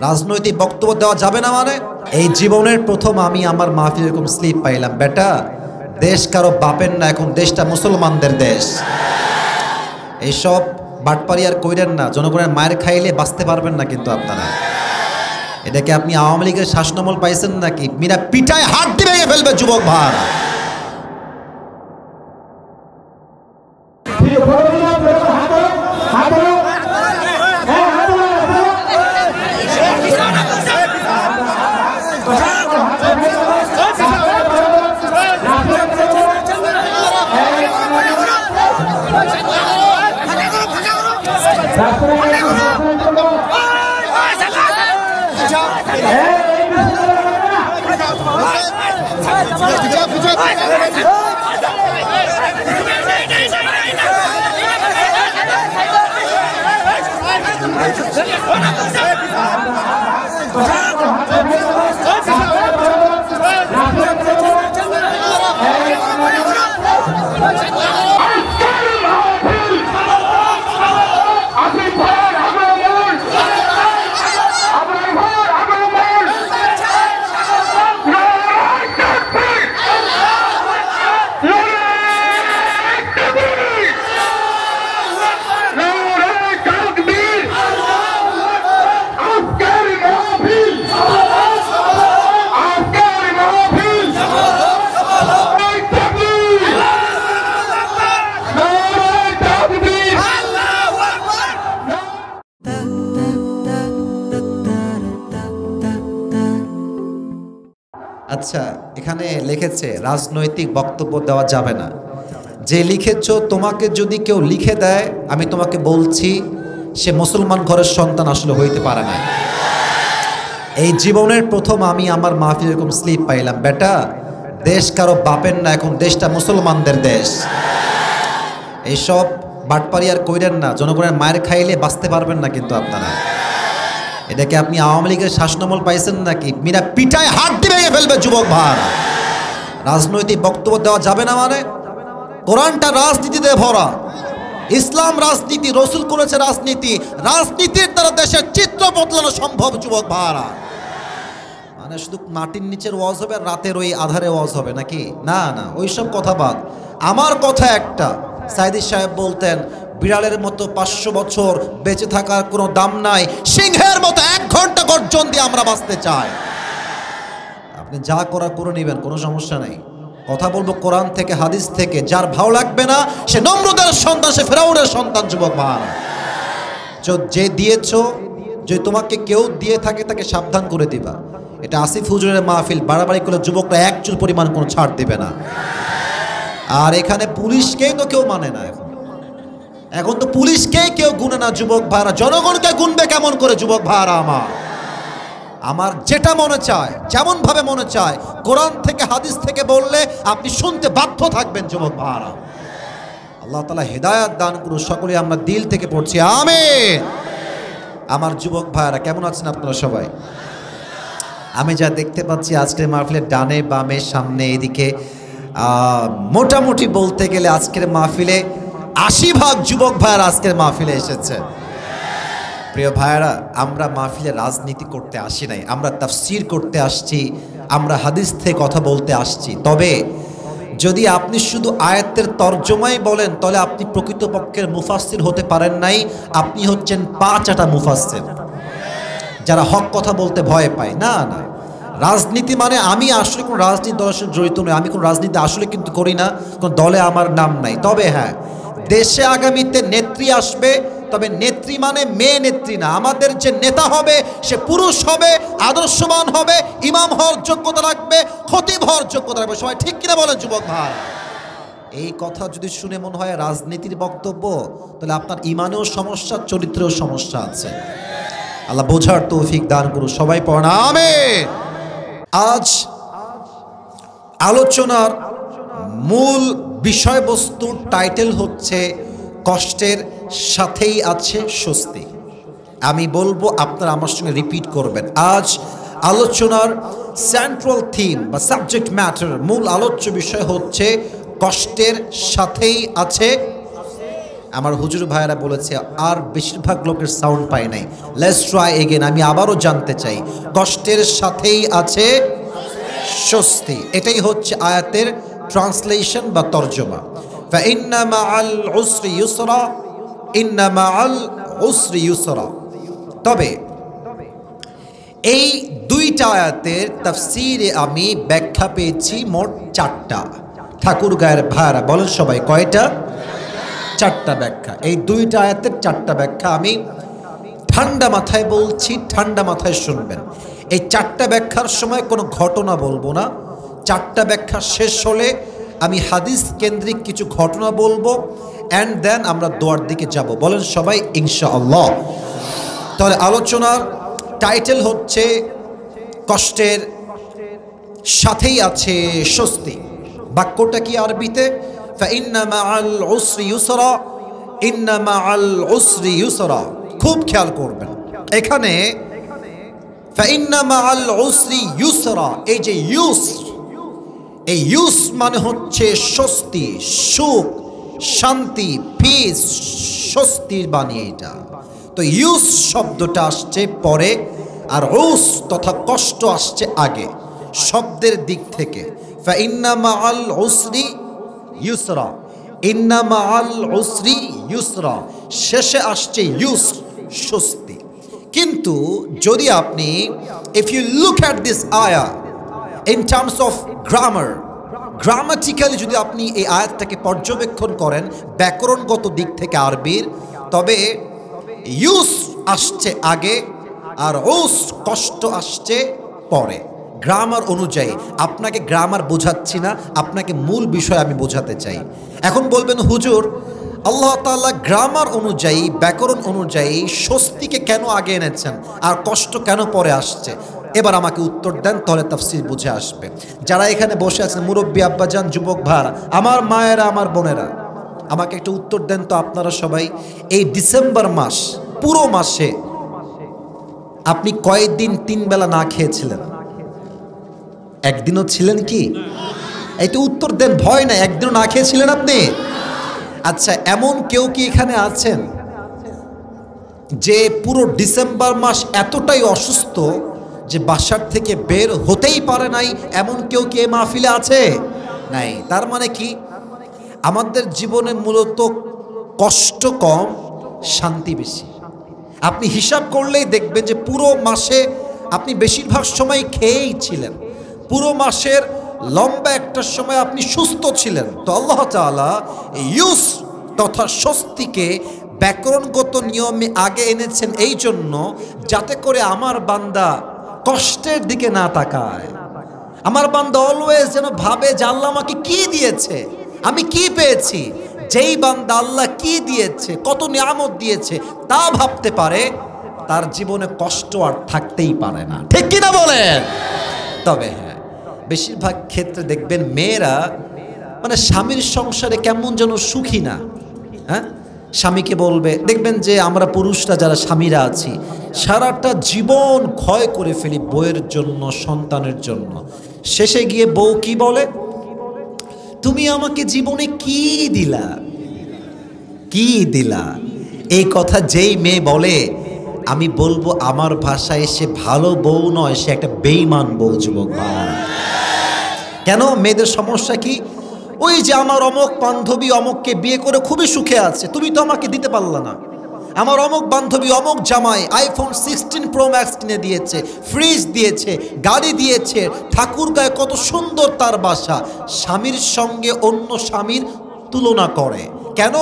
রাজনৈতিক বক্তব্য দেওয়া যাবে না মানে এই জীবনের প্রথম আমি আমার মাহফিলে এরকম স্লিপ পাইলাম। বেটা, দেশ কারো বাপের না, এখন দেশটা মুসলমানদের দেশ। এইসব বাটপারি আর কইরেন না, জনগণের মায়ের খাইলে বাঁচতে পারবেন না কিন্তু আপনারা। এটাকে আপনি আওয়ামী লীগের শাসনামল পাইছেন নাকি? মিরা পিঠায় হাত দিয়ে ভেঙে ফেলবে যুবক ভাড়া। আচ্ছা, এখানে লিখেছে রাজনৈতিক বক্তব্য দেওয়া যাবে না। যে লিখেছ, তোমাকে যদি কেউ লিখে দেয়, আমি তোমাকে বলছি সে মুসলমান ঘরের সন্তান আসলে হইতে পারে না। এই জীবনের প্রথম আমি আমার মাহফিলে এরকম স্লিপ পাইলাম। বেটা, দেশ কারো বাপের না, এখন দেশটা মুসলমানদের দেশ। এইসব বাটপারি আর কইরেন না, জনগণের মায়ের খাইলে বাঁচতে পারবেন না কিন্তু আপনারা। এটাকে আপনি আওয়ামী লীগের শাসনামল পাইছেন নাকি? মিরা পিঠায় হাত দিয়ে ভেঙে ফেলবে যুবক ভাড়া। রাজনৈতিক বক্তব্য দেওয়া যাবে না মানে? কোরআনটা রাজনীতিতে ভরা। ইসলাম রাজনীতি, রসুল করেছে রাজনীতি। রাজনীতির দ্বারা দেশের চিত্র বদলানো সম্ভব যুবক ভাড়া। মানে শুধু মাটির নিচের ওয়াজ হবে আর রাতের ওই আধারে ওয়াজ হবে নাকি? না না, ওইসব কথা বাদ। আমার কথা একটা, সাইদি সাহেব বলতেন বিড়ালের মতো 500 বছর বেঁচে থাকার কোনো দাম নাই, সিংহের মতো 1 ঘন্টা গর্জন দিয়ে আমরা বাঁচতে চাই। আপনি যা করার করে নেবেন, কোনো সমস্যা নেই। কথা বলবো কোরআন থেকে, হাদিস থেকে। যার ভালো লাগবে না সে নমরুদের সন্তান, সে ফেরাউনের সন্তান যুবক ভাড়া। যে দিয়েছ, যে তোমাকে কেউ দিয়ে থাকে তাকে সাবধান করে দিবা। এটা আসিফ হুজুরের মাহফিল, বাড়াবাড়ি করলে যুবকরা 1 চুল পরিমাণ কোনো ছাড় দিবে না। আর এখানে পুলিশকেই তো কেউ মানে না। এখন তো পুলিশকেই কেউ গুনে না যুবক ভাড়া। জনগণকে গুনবে কেমন করে যুবক ভাড়া? আমার যেটা মনে চায়, যেমন ভাবে মনে চায়, কোরআন থেকে হাদিস থেকে বললে আপনি শুনতে বাধ্য থাকবেন যুবক ভাড়া। আল্লাহ তাআলা হেদায়েত দান করুন। সকলে আমরা দিল থেকে পড়ছি আমিন। আমার যুবক ভাইরা কেমন আছেন আপনারা সবাই? আমি যা দেখতে পাচ্ছি আজকের মাহফিলের ডানে বামে সামনে এদিকে মোটামুটি বলতে গেলে আজকের মাহফিলে 80% যুবক ভাইরা আজকের মাহফিলে এসেছে। প্রিয় ভাইরা, আমরা মাহফিলে রাজনীতি করতে আসি নাই, আমরা তাফসীর করতে আসছি, আমরা হাদিস থেকে কথা বলতে আসছি। তবে যদি আপনি শুধু আয়াতের তর্জমাই বলেন, তাহলে আপনি প্রকৃতপক্ষের মুফাসসির হতে পারেন নাই। আপনি হচ্ছেন 5 মুফাসসির, যারা হক কথা বলতে ভয় পায়। না না, রাজনীতি মানে আমি আসলে কোনো রাজনীতি দলের সাথে জড়িত নই। আমি কোনো রাজনীতি আসলে কিন্তু করি না, কোনো দলে আমার নাম নাই। তবে হ্যাঁ, দেশে আগামীতে নেত্রী আসবে, তবে নেত্রী মানে মেয়ে নেত্রী না। আমাদের যে নেতা হবে সে পুরুষ হবে, আদর্শবান হবে, ইমাম হওয়ার যোগ্যতা রাখবে, খতিব হওয়ার যোগ্যতা রাখবে। সবাই ঠিক কিনা বলেন যুবক ভাই? এই কথা যদি শুনে মনে হয় রাজনীতির বক্তব্য, তাহলে আপনার ইমানেও সমস্যা, চরিত্রেও সমস্যা আছে। আল্লাহ বোঝার তৌফিক দান করুন। সবাই পড়েন আমিন। আজ আলোচনার মূল বিষয়বস্তুর টাইটেল হচ্ছে কষ্টের সাথেই আছে স্বস্তি। আমি বলবো, আপনারা আমার সঙ্গে রিপিট করবেন। আজ আলোচনার সেন্ট্রাল থিম বা সাবজেক্ট ম্যাটার, মূল আলোচ্য বিষয় হচ্ছে কষ্টের সাথেই আছে। আমার হুজুর ভাইয়েরা বলেছে আর বেশিরভাগ লোকের সাউন্ড পাই নাই, লেটস ট্রাই এগেন, আমি আবারও জানতে চাই। কষ্টের সাথেই আছে স্বস্তি, এটাই হচ্ছে আয়াতের ট্রান্সলেশন বা তর্জমা। ফাইন্না মাআল উসরি ইউসরা, ইন্না মাআল উসরি ইউসরা। তবে এই দুইটা আয়াতের তাফসীরে আমি ব্যাখ্যা পেয়েছি মোট 4টা। ঠাকুর গায়ের ভাইরা বলেন সবাই কয়টা? 4টা ব্যাখ্যা। এই দুইটা আয়াতের 4টা ব্যাখ্যা আমি ঠান্ডা মাথায় বলছি, ঠান্ডা মাথায় শুনবেন। এই 4টা ব্যাখ্যার সময় কোনো ঘটনা বলবো না। 4টা ব্যাখ্যা শেষ হলে আমি হাদিস কেন্দ্রিক কিছু ঘটনা বলবো, অ্যান্ড দেন আমরা দোয়ার দিকে যাব। বলেন সবাই ইনশাআল্লাহ। তাহলে আলোচনার টাইটেল হচ্ছে কষ্টের সাথেই আছে স্বস্তি। বাক্যটা কি আরবিতে? ফাইন্না মাআল উসরি ইউসরা, ইন্না মাআল উসরি ইউসরা। খুব খেয়াল করবেন এখানে ফাইন্না মাআল উসরি ইউসরা, এই যে ইউসর, এই ইউস মানে হচ্ছে স্বস্তি, সুখ, শান্তি, পিস, স্বস্তির বাণী এটা। তো ইউস শব্দটা আসছে পরে, আর উস তথা কষ্ট আসছে আগে শব্দের দিক থেকে। ফাইন্না মাআল উসরি ইউসরা, ইন্না মাআল উসরি ইউসরা, শেষে আসছে ইউস, স্বস্তি। কিন্তু যদি আপনি if you look at this আয়া in terms of grammar, grammatically যদি আপনি এই আয়াতটাকে পর্যবেক্ষণ করেন ব্যাকরণগত দিক থেকে আরবির, তবে ইউস আসছে আগে আর উস কষ্ট আসছে পরে। গ্রামার অনুযায়ী, আপনাকে গ্রামার বোঝাচ্ছি না, আপনাকে মূল বিষয় আমি বোঝাতে চাই। এখন বলবেন হুজুর আল্লাহ তাআলা গ্রামার অনুযায়ী, ব্যাকরণ অনুযায়ী স্বস্তিকে কেন আগে এনেছেন আর কষ্ট কেন পরে আসছে? এবার আমাকে উত্তর দেন, তাহলে তাফসীর বুঝে আসবে। যারা এখানে বসে আছেন মুরব্বী আব্বাজান, যুবক ভাইরা, আমার মায়েরা, আমার বোনেরা, আমাকে একটা উত্তর দেন তো আপনারা সবাই। এই ডিসেম্বর মাস, পুরো মাসে আপনি কয়েকদিন 3 বেলা না খেয়েছিলেন? একদিনও ছিলেন কি? এই তো উত্তর দেন, ভয় না, একদিনও না খেয়েছিলেন আপনি? আচ্ছা, এমন কেউ কি এখানে আছেন যে পুরো ডিসেম্বর মাস এতটাই অসুস্থ যে বাসার থেকে বের হতেই পারে নাই? এমন কেউ কি এই মাহফিলে আছে? নাই। তার মানে কি, আমাদের জীবনে মূলত কষ্ট কম, শান্তি বেশি। আপনি হিসাব করলেই দেখবেন যে পুরো মাসে আপনি বেশিরভাগ সময় খেয়েই ছিলেন, পুরো মাসের লম্বা একটা সময় আপনি সুস্থ ছিলেন। তো আল্লাহ তাআলা ইউস তথা স্বস্তিকে ব্যাকরণগত নিয়মে আগে এনেছেন এই জন্য, যাতে করে আমার বান্দা কষ্টের দিকে না তাকায়। আমার বান্দা অলওয়েজ যেন ভাবে যে আল্লাহ আমাকে কি দিয়েছে, আমি কি পেয়েছি। যেই বান্দা আল্লাহ কি দিয়েছে, কত নিয়ামত দিয়েছে তা ভাবতে পারে, তার জীবনে কষ্ট আর থাকতেই পারে না। ঠিক কিনা বলেন? তবে হ্যাঁ, বেশিরভাগ ক্ষেত্রে দেখবেন মেয়েরা মানে স্বামীর সংসারে কেমন যেন সুখী না। হ্যাঁ, স্বামীকে বলবে, দেখবেন যে আমরা পুরুষরা যারা স্বামীরা আছি সারাটা জীবন ক্ষয় করে ফেলি বউয়ের জন্য, সন্তানের জন্য। শেষে গিয়ে বউ কি বলে? তুমি আমাকে জীবনে কি দিলা, কি দিলা? এই কথা যেই মেয়ে বলে, আমি বলবো আমার ভাষায় সে ভালো বউ নয়, সে একটা বেঈমান বউ। যুবক ভাই, কেন? মেয়েদের সমস্যা কি? ওই যে আমার অমুক বান্ধবী অমুককে বিয়ে করে খুবই সুখে আছে, তুমি তো আমাকে দিতে পারলা না। আমার অমুক বান্ধবী অমুক জামাই আইফোন 16 প্রো ম্যাক্স কিনে দিয়েছে, ফ্রিজ দিয়েছে, গাড়ি দিয়েছে, ঠাকুরগাঁয়ে কত সুন্দর তার বাসা। স্বামীর সঙ্গে অন্য স্বামীর তুলনা করে। কেন?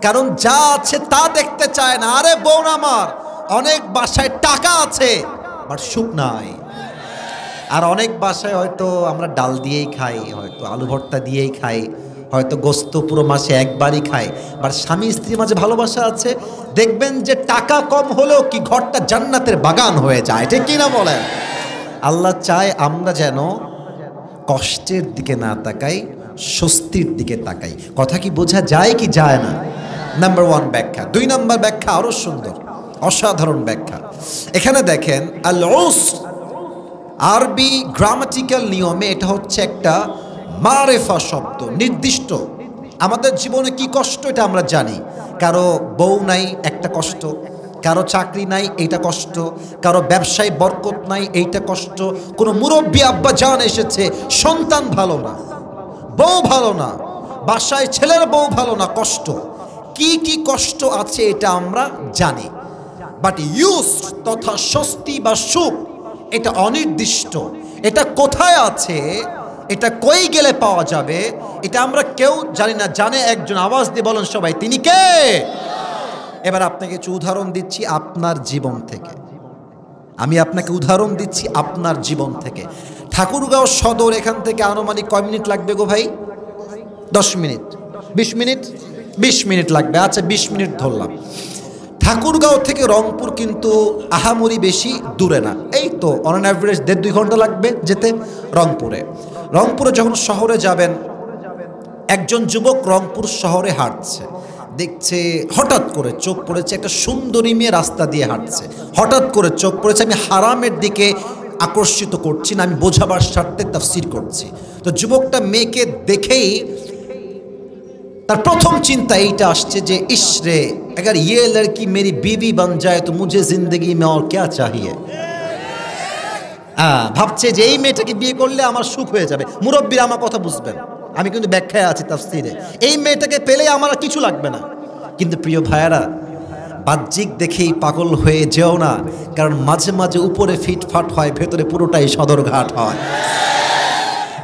কারণ যা আছে তা দেখতে চায় না। আরে বোন আমার, অনেক বাসায় টাকা আছে বাট সুখ নাই। আর অনেক বাসায় হয়তো আমরা ডাল দিয়েই খাই, হয়তো আলু ভর্তা দিয়েই খাই, হয়তো গোস্ত পুরো মাসে একবারই খাই, বাট স্বামী স্ত্রীর মাঝে ভালোবাসা আছে। দেখবেন যে টাকা কম হলেও কি ঘরটা জান্নাতের বাগান হয়ে যায়। ঠিক কিনা বলেন? আল্লাহ চায় আমরা যেন কষ্টের দিকে না তাকাই, স্বস্তির দিকে তাকাই। কথা কি বোঝা যায় কি যায় না? নাম্বার 1 ব্যাখ্যা। 2 নম্বর ব্যাখ্যা আরো সুন্দর, অসাধারণ ব্যাখ্যা। এখানে দেখেন, আল উসর আরবি গ্রামাটিক্যাল নিয়মে এটা হচ্ছে একটা মারেফা শব্দ, নির্দিষ্ট। আমাদের জীবনে কি কষ্ট এটা আমরা জানি, কারো বউ নাই একটা কষ্ট, কারো চাকরি নাই এইটা কষ্ট, কারো ব্যবসায় বরকত নাই এইটা কষ্ট, কোনো মুরব্বী আব্বা জান এসেছে সন্তান ভালো না, বউ ভালো না, বাসায় ছেলের বউ ভালো না, কষ্ট। কি কি কষ্ট আছে এটা আমরা জানি, বাট ইউজ তথা স্বস্তি বা সুখ এটা অনির্দিষ্ট। এটা কোথায় আছে, এটা কই গেলে পাওয়া যাবে, এটা আমরা কেউ জানি না। জানে একজন, আওয়াজ দিয়ে বলেন সবাই, তিনি কে? এবার আপনাকে কিছু উদাহরণ দিচ্ছি আপনার জীবন থেকে। আমি আপনাকে উদাহরণ দিচ্ছি আপনার জীবন থেকে। ঠাকুরগাঁও সদর এখান থেকে আনুমানিক কয় মিনিট লাগবে গো ভাই? 10 মিনিট, 20 মিনিট, 20 মিনিট লাগবে। আচ্ছা 20 মিনিট ধরলাম। ঠাকুরগাঁও থেকে রংপুর কিন্তু আহামরি বেশি দূরে না, এই তো অন অ্যান অ্যাভারেজ 1.5-2 ঘন্টা লাগবে যেতে রংপুরে। রংপুরে যখন শহরে যাবেন, একজন যুবক রংপুর শহরে হাঁটছে, দেখছে হঠাৎ করে চোখ পড়েছে একটা সুন্দরী মেয়ে রাস্তা দিয়ে হাঁটছে, হঠাৎ করে চোখ পড়েছে। আমি হারামের দিকে আকর্ষিত করছি না, আমি বোঝাবার স্বার্থে তাফসীর করছি। তো যুবকটা মেয়েকে দেখেই তার প্রথম চিন্তা এইটা আসছে যে ইসরে अगर ये लड़की मेरी बीवी बन जाए तो मुझे जिंदगी में और क्या चाहिए। ভাবছে যে এই মেয়েটাকে বিয়ে করলে আমার সুখ হয়ে যাবে। মুরব্বীরা আমার কথা বুঝবেন, আমি কিন্তু ব্যাখ্যায় আছি তাফসীরে। এই মেয়েটাকে পেলে আমার আর কিছু লাগবে না। কিন্তু প্রিয় ভাইয়ারা, বাহ্যিক দেখেই পাগল হয়ে যেও না, কারণ মাঝে মাঝে উপরে ফিটফাট হয়, ভেতরে পুরোটাই সদরঘাট হয়।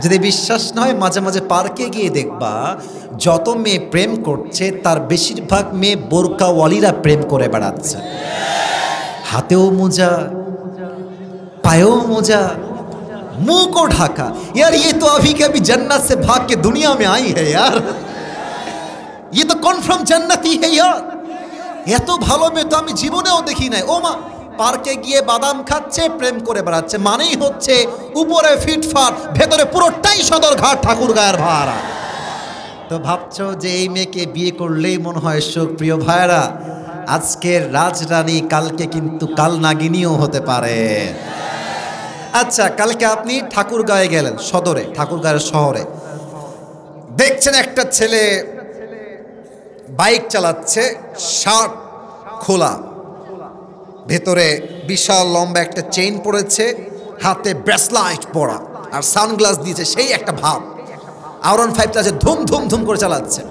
যদি বিশ্বাস না হয়, মাঝে মাঝে পার্কে গিয়ে দেখবা যত মেয়ে প্রেম করছে তার বেশিরভাগ মেয়ে বোরকাওয়ালিরা প্রেম করে বেড়াচ্ছে। হাতেও মোজা, पायो मोजा, मुंह को ढाका। यार ये तो अभी के अभी जन्नत से भाग के दुनिया में आई है यार, ये तो कन्फार्म जन्नती है यार। এত ভালো মেয়ে তো আমি জীবনেও দেখি নাই। ও মা, পার্কে গিয়ে বাদাম খাচ্ছে, প্রেম করে বেড়াচ্ছে, মানেই হচ্ছে উপরে ফিটফাট, ভেতরে পুরোটাই সদরঘাট ঠাকুরগাঁয়ের ভাড়া। তো ভাবছো যে এই মেয়েকে বিয়ে করলেই মনে হয় সুখ। প্রিয় ভাইরা, আজকের রাজরানী কালকে কিন্তু কাল নাগিনীও হতে পারে। আচ্ছা, কালকে আপনি ঠাকুরগাঁয়ে গেলেন, সদরে, ঠাকুরগাঁয়ের শহরে, দেখছেন একটা ছেলে বাইক চালাচ্ছে, শার্ট খোলা, ভেতরে বিশাল লম্বা একটা চেইন পড়েছে, হাতে ব্রেসলাইট পরা আর সানগ্লাস দিয়েছে, সেই একটা ভাব। R15 আছে, ধুম ধুম ধুম করে চালাচ্ছে।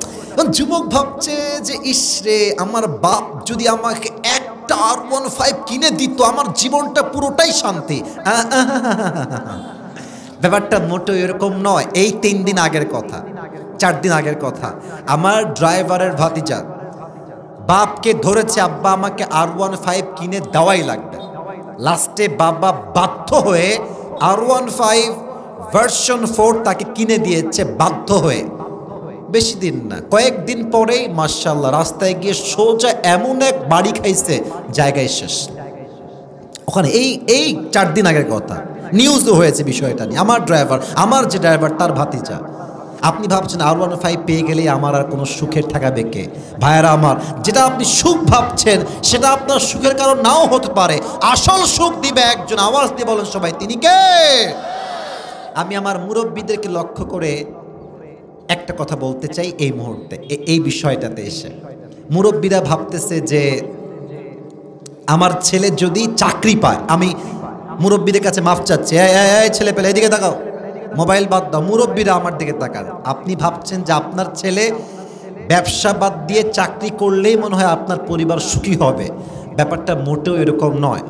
যুবক ভাবছে যে ইসরে, আমার বাপ যদি আমাকে একটা R15 কিনে দিত, আমার জীবনটা পুরোটাই শান্তি। ব্যাপারটা মোটেও এরকম নয়। এই 3 দিন আগের কথা, 4 দিন আগের কথা, আমার ড্রাইভারের ভাতিজা বাপকে ধরেছে, আব্বা আমাকে R15 কিনে দেওয়াই লাগবে। লাস্টে বাবা বাধ্য হয়ে R15 ভার্সন 4 তাকে কিনে দিয়েছে, বাধ্য হয়ে। বেশি দিন না, কয়েকদিন পরেই মাশাআল্লাহ রাস্তায় গিয়ে সোজা এমন এক বাড়ি খাইছে, জায়গায় শেষ ওখানে। এই 4 দিন আগের কথা, নিউজও হয়েছে বিষয়টা নিয়ে। আমার ড্রাইভার, আমার যে ড্রাইভার তার ভাতিজা। আপনি ভাবছেন R15 পেয়ে গেলে আমার আর কোনো সুখের ঠেকাবে কে? ভাইয়েরা আমার, যেটা আপনি সুখ ভাবছেন সেটা আপনার সুখের কারণ নাও হতে পারে। আসল সুখ দিবে একজন, আওয়াজ দিয়ে বলেন সবাই, তিনি কে? আমি আমার মুরব্বীদেরকে লক্ষ্য করে একটা কথা বলতে চাই এই মুহূর্তে, এই বিষয়টাতে এসে। মুরব্বীরা ভাবতেছে যে আমার ছেলে যদি চাকরি পায়, আমি মুরব্বীদের কাছে মাফ চাচ্ছি, এই ছেলে পেলে এদিকে তাকাও, মোবাইল বাদ দাও, মুরব্বীরা আমার দিকে তাকান। আপনি ভাবছেন যে আপনার ছেলে ব্যবসা বাদ দিয়ে চাকরি করলেই মনে হয় আপনার পরিবার সুখী হবে। ব্যাপারটা মোটেও এরকম নয়।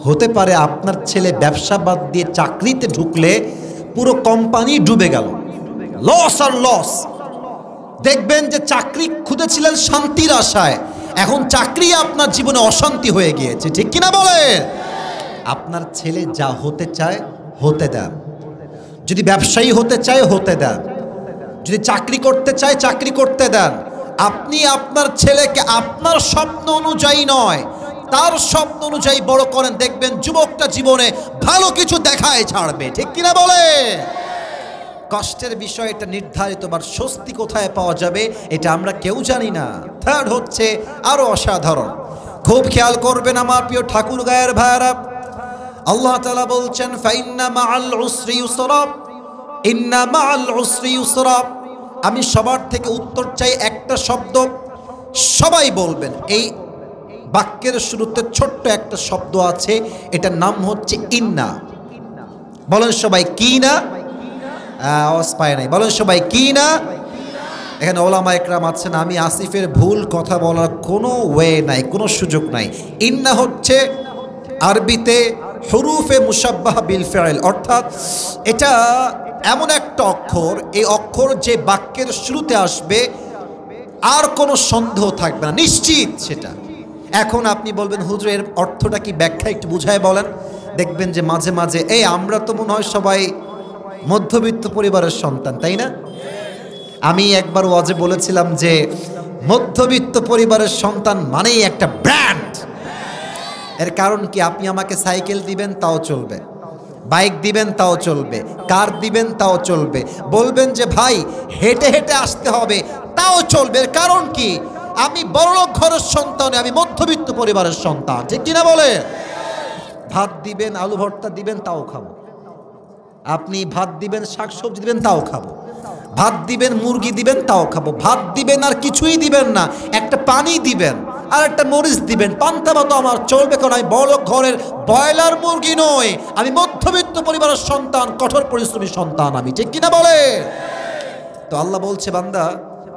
হতে পারে আপনার ছেলে ব্যবসা বাদ দিয়ে চাকরিতে ঢুকলে পুরো কোম্পানি ডুবে গেল, লস আর লস। দেখবেন যে চাকরি খুঁজেছিলেন শান্তির আশায়, এখন চাকরি আপনার জীবনে অশান্তি হয়ে গিয়েছে, ঠিক কিনা বলে? আপনার ছেলে যা হতে চায় হতে দেন। যদি ব্যবসায়ী হতে চায় হতে দেন, যদি চাকরি করতে চায় চাকরি করতে দেন। আপনি আপনার ছেলেকে আপনার স্বপ্ন অনুযায়ী নয়, তার স্বপ্ন অনুযায়ী বড় করেন, দেখবেন যুবকটা জীবনে ভালো কিছু দেখায় ছাড়বে, ঠিক কিনা বলে? কষ্টের বিষয় এটা নির্ধারিত, বাট স্বস্তি কোথায় পাওয়া যাবে এটা আমরা কেউ জানি না। থার্ড হচ্ছে আরো অসাধারণ, খুব খেয়াল করবেন আমার প্রিয় ঠাকুরগাঁয়ের ভাইরা। আল্লাহ তাআলা বলছেন, ফাইন্না মাআল উসরি ইউসরা, ইন্না মাআল উসরি ইউসরা। আমি সবার থেকে উত্তর চাই একটা শব্দ, সবাই বলবেন। এই বাক্যের শুরুতে ছোট্ট একটা শব্দ আছে, এটার নাম হচ্ছে ইন্না। বলেন সবাই কি না? আওয়াজ পায় নাই, বলেন সবাই কি না? এখানে ওলামা একরাম আছেন, আমি আসিফের ভুল কথা বলার কোনো ওয়ে নাই, কোনো সুযোগ নাই। ইন্না হচ্ছে আরবিতে হুরুফে মুশাব্বাহ বিল ফাইল, অর্থাৎ এটা এমন একটা অক্ষর, এই অক্ষর যে বাক্যের শুরুতে আসবে আর কোনো সন্দেহ থাকবে না, নিশ্চিত সেটা। এখন আপনি বলবেন হুজুর এর অর্থটা কি, ব্যাখ্যা একটু বুঝায় বলেন। দেখবেন যে মাঝে মাঝে আমরা তো মনে হয় সবাই মধ্যবিত্ত পরিবারের সন্তান, তাই না? আমি একবার ওয়াজে বলেছিলাম যে মধ্যবিত্ত পরিবারের সন্তান মানেই একটা ব্র্যান্ড। এর কারণ কি, আপনি আমাকে সাইকেল দিবেন তাও চলবে, বাইক দিবেন তাও চলবে, কার দিবেন তাও চলবে, বলবেন যে ভাই হেঁটে হেঁটে আসতে হবে তাও চলবে। এর কারণ কি, আমি বড়লোক ঘরের সন্তান, আমি মধ্যবিত্ত পরিবারের সন্তান, ঠিক কিনা বলে? ভাত দিবেন, আলু ভর্তা দিবেন তাও খাবো, আপনি ভাত দিবেন, শাকসবজি দিবেন তাও খাবো, ভাত দিবেন, মুরগি দিবেন তাও খাবো, ভাত দিবেন আর কিছুই দিবেন না, একটা পানি দিবেন আর একটা মরিচ দিবেন, পান্তা ভাত আমার চলবে, কারণ আমি বড়লোক ঘরের ব্রয়লার মুরগি নই, আমি মধ্যবিত্ত পরিবারের সন্তান, কঠোর পরিশ্রমী সন্তান আমি, ঠিক কিনা বলে? তো আল্লাহ বলছে বান্দা,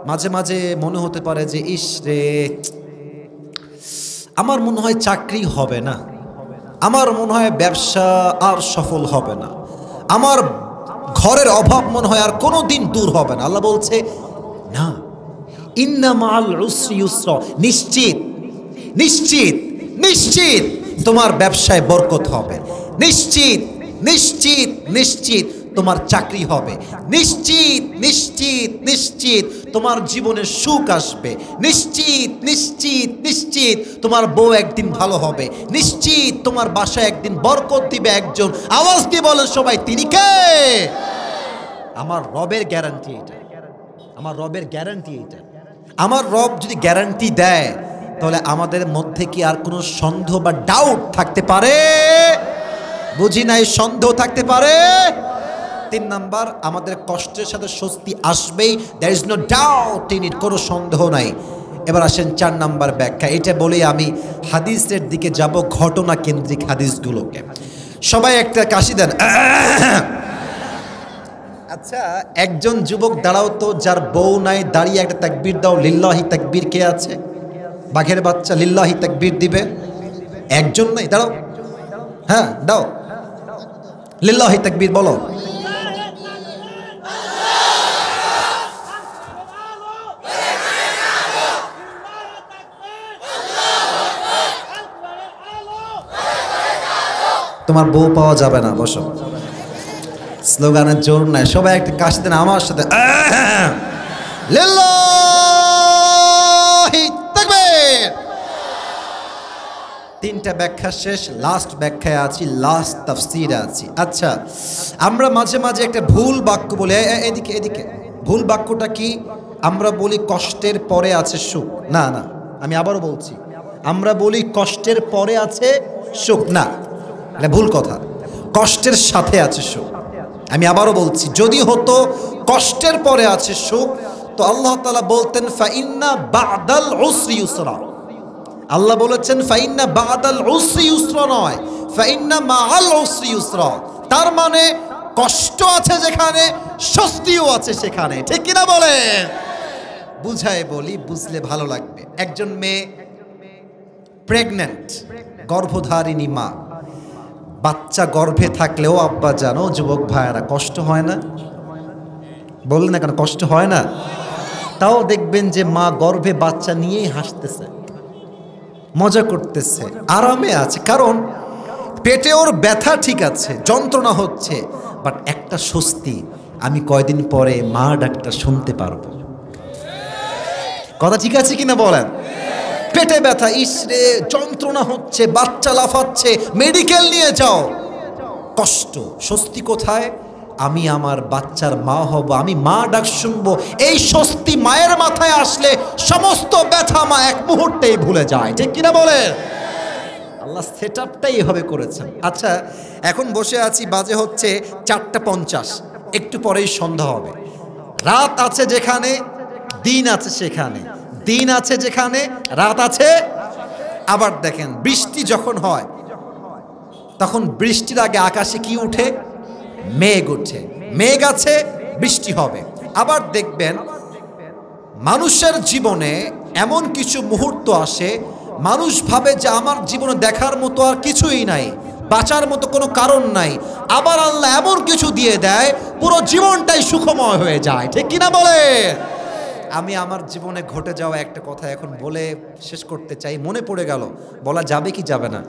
মাঝে মাঝে মনে হতে পারে যে ইস রে, আমার মনে হয় চাকরি হবে না, আমার মনে হয় ব্যবসা আর সফল হবে না, আমার ঘরের অভাব মনে হয় আর কোনো দিন দূর হবে না। আল্লাহ বলছে না, ইন্না মাআল উসরি ইউসরা, নিশ্চিত নিশ্চিত নিশ্চিত তোমার ব্যবসায় বরকত হবে, নিশ্চিত নিশ্চিত নিশ্চিত তোমার চাকরি হবে, নিশ্চিত নিশ্চিত নিশ্চিত তোমার জীবনে সুখ আসবে, নিশ্চিত নিশ্চিত নিশ্চিত তোমার বউ একদিন ভালো হবে, নিশ্চিত তোমার বাসায় একদিন বরকত দিবে একজন। আওয়াজ দিয়ে বলেন সবাই, তিনি কে? আমার রবের গ্যারান্টি এটা, আমার রবের গ্যারান্টি এটা। আমার রব যদি গ্যারান্টি দেয়, তাহলে আমাদের মধ্যে কি আর কোনো সন্দেহ বা ডাউট থাকতে পারে? বুঝি নাই, সন্দেহ থাকতে পারে? 3 নাম্বার, আমাদের কষ্টের সাথে স্বস্তি আসবেই, there is no doubt in it, কোনো সন্দেহ নাই। এবার আসেন 4 নাম্বার ব্যাখ্যা। এটা বলেই আমি হাদিসের দিকে যাব, ঘটনা কেন্দ্রিক হাদিসগুলোকে। সবাই একটা কাশি দেন। আচ্ছা, একজন যুবক দাঁড়াও তো, যার বউ নাই, দাঁড়িয়ে একটা তাকবীর দাও, লিল্লাহি তাকবীর। কে আছে? বাঘের বাচ্চা লিল্লাহি তাকবীর দিবে। একজন নাই, দাঁড়াও, হ্যাঁ দাও, লিল্লাহি তাকবীর বলো। তোমার বউ পাওয়া যাবে না, বসো। স্লোগানের জোর নাই, সবাই একটা কাশি দেন আমার সাথে। লিল্লাহি তাকবীর। 3টা ব্যাখ্যা শেষ, লাস্ট ব্যাখ্যায় আছি, লাস্ট তাফসীরে আছি। আচ্ছা, আমরা মাঝে মাঝে একটা ভুল বাক্য বলি, এদিকে এদিকে। ভুল বাক্যটা কি? আমরা বলি কষ্টের পরে আছে সুখ। না না, আমি আবারও বলছি, আমরা বলি কষ্টের পরে আছে সুখ। না, এটা ভুল কথা, কষ্টের সাথে আছে সুখ। আমি আবারও বলছি, যদি হতো কষ্টের পরে আছে সুখ, তো আল্লাহ তাআলা বলতেন ফাইন্না বা'দাল উসরি ইউসরা। আল্লাহ বলেছেন ফাইন্না বা'দাল উসরি ইউসরা নয়, ফাইন্না মাআল উসরি ইউসরা। তার মানে কষ্ট আছে যেখানে, স্বস্তিও আছে সেখানে, ঠিক কিনা বলেন? বুঝায় বলি, বুঝলে ভালো লাগবে। একজন মেয়ে প্রেগন্যান্ট, গর্ভধারিণী মা, বাচ্চা গর্ভে থাকলেও আব্বা জানো, যুবক ভাইয়েরা, কষ্ট হয় না? বললেন না কেন, কষ্ট হয় না? তাও দেখবেন যে মা গর্ভে বাচ্চা নিয়েই হাসতেছে, মজা করতেছে, আরামে আছে, কারণ পেটে ওর ব্যথা ঠিক আছে, যন্ত্রণা হচ্ছে, বাট একটা স্বস্তি, আমি কয়দিন পরে মা ডাকটা শুনতে পারবো। কথা ঠিক আছে কিনা বলেন? পেটে ব্যথা, ইসরে যন্ত্রণা হচ্ছে, বাচ্চা লাফাচ্ছে, মেডিকেল নিয়ে যাও। কষ্ট, স্বস্তি কোথায়? আমি আমার বাচ্চার মা হব, আমি মা ডাক শুনবো। এই স্বস্তি মায়ের মাথায় আসলে সমস্ত ব্যথা মা এক মুহূর্তেই ভুলে যায়, ঠিক কিনা বলে? আল্লাহ সেটআপটাই এভাবে করেছেন। আচ্ছা, এখন বসে আছি, বাজে হচ্ছে 4:50, একটু পরেই সন্ধ্যা হবে। রাত আছে যেখানে, দিন আছে সেখানে। দিন আছে যেখানে রাত আছে। আবার দেখেন বৃষ্টি যখন হয় তখন বৃষ্টির আগে আকাশে কি উঠে? মেঘ উঠে। মেঘ আছে, বৃষ্টি হবে। আবার দেখবেন মানুষের জীবনে এমন কিছু মুহূর্ত আসে, মানুষ ভাবে যে আমার জীবনে দেখার মতো আর কিছুই নাই, বাঁচার মতো কোনো কারণ নাই। আবার আল্লাহ এমন কিছু দিয়ে দেয়, পুরো জীবনটাই সুখময় হয়ে যায়। ঠিক কিনা বলে? আমি আমার জীবনে ঘটে যাওয়া একটা কথা এখন বলে শেষ করতে চাই, মনে পড়ে গেল। বলা যাবে কি যাবে না?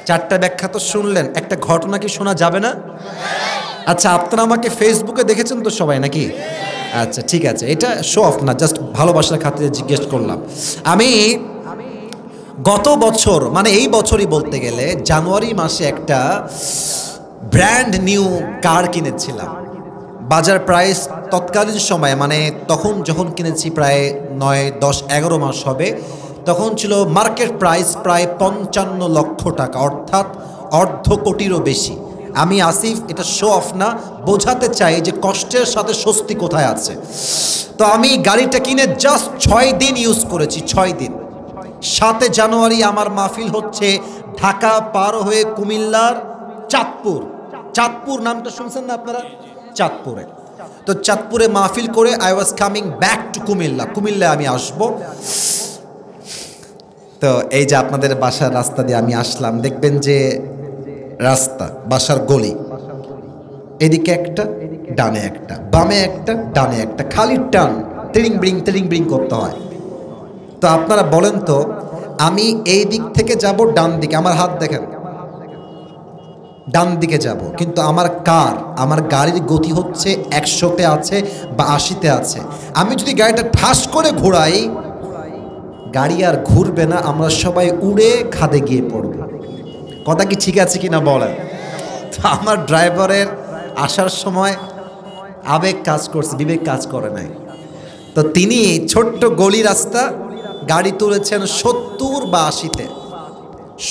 চারটা ব্যাখ্যা তো শুনলেন, একটা ঘটনা কি শোনা যাবে না? আচ্ছা, আপনারা আমাকে ফেসবুকে দেখেছেন তো সবাই নাকি? আচ্ছা ঠিক আছে, এটা শো অফ না, জাস্ট ভালোবাসার খাতিরে জিজ্ঞেস করলাম। আমি গত বছর, মানে এই বছরই বলতে গেলে জানুয়ারি মাসে একটা ব্র্যান্ড নিউ কার কিনেছিলাম। বাজার প্রাইস তৎকালীন সময়ে, মানে তখন যখন কিনেছি প্রায় 9, 10, 11 মাস হবে, তখন ছিল মার্কেট প্রাইস প্রায় 55 লক্ষ টাকা, অর্থাৎ অর্ধ কোটিরও বেশি। আমি আসিফ, এটা শো অফ না, বোঝাতে চাই যে কষ্টের সাথে স্বস্তি কোথায় আছে। তো আমি গাড়িটা কিনে জাস্ট 6 দিন ইউজ করেছি, 6 দিন। 7 জানুয়ারি আমার মাহফিল হচ্ছে ঢাকা পার হয়ে কুমিল্লার চাঁদপুর। চাঁদপুর নামটা শুনছেন না আপনারা? চাঁদপুরে। তো চাঁদপুরে মাহফিল করে I was coming back to Comilla. কুমিল্লায় আমি আসব। তো এই যে আপনাদের বাসার রাস্তা দিয়ে আমি আসলাম, দেখবেন যে রাস্তা, বাসার গলি, এদিকে একটা, ডানে একটা, বামে একটা, ডানে একটা, খালি টান, তিরিং বিরিং করতে হয়। তো আপনারা বলেন তো, আমি এই দিক থেকে যাব ডান দিকে, আমার হাত দেখেন, ডান দিকে যাব, কিন্তু আমার গাড়ির গতি হচ্ছে 100-তে আছে বা 80-তে আছে। আমি যদি গাড়িটা ঠাস করে ঘোরাই, গাড়ি আর ঘুরবে না, আমরা সবাই উড়ে খাদে গিয়ে পড়ব। কথা কি ঠিক আছে কিনা বলেন? তো আমার ড্রাইভারের আসার সময় আবেগ কাজ করছে, বিবেক কাজ করে নাই। তো তিনি ছোট্ট গলি রাস্তা গাড়ি তুলেছেন 70 বা 80-তে,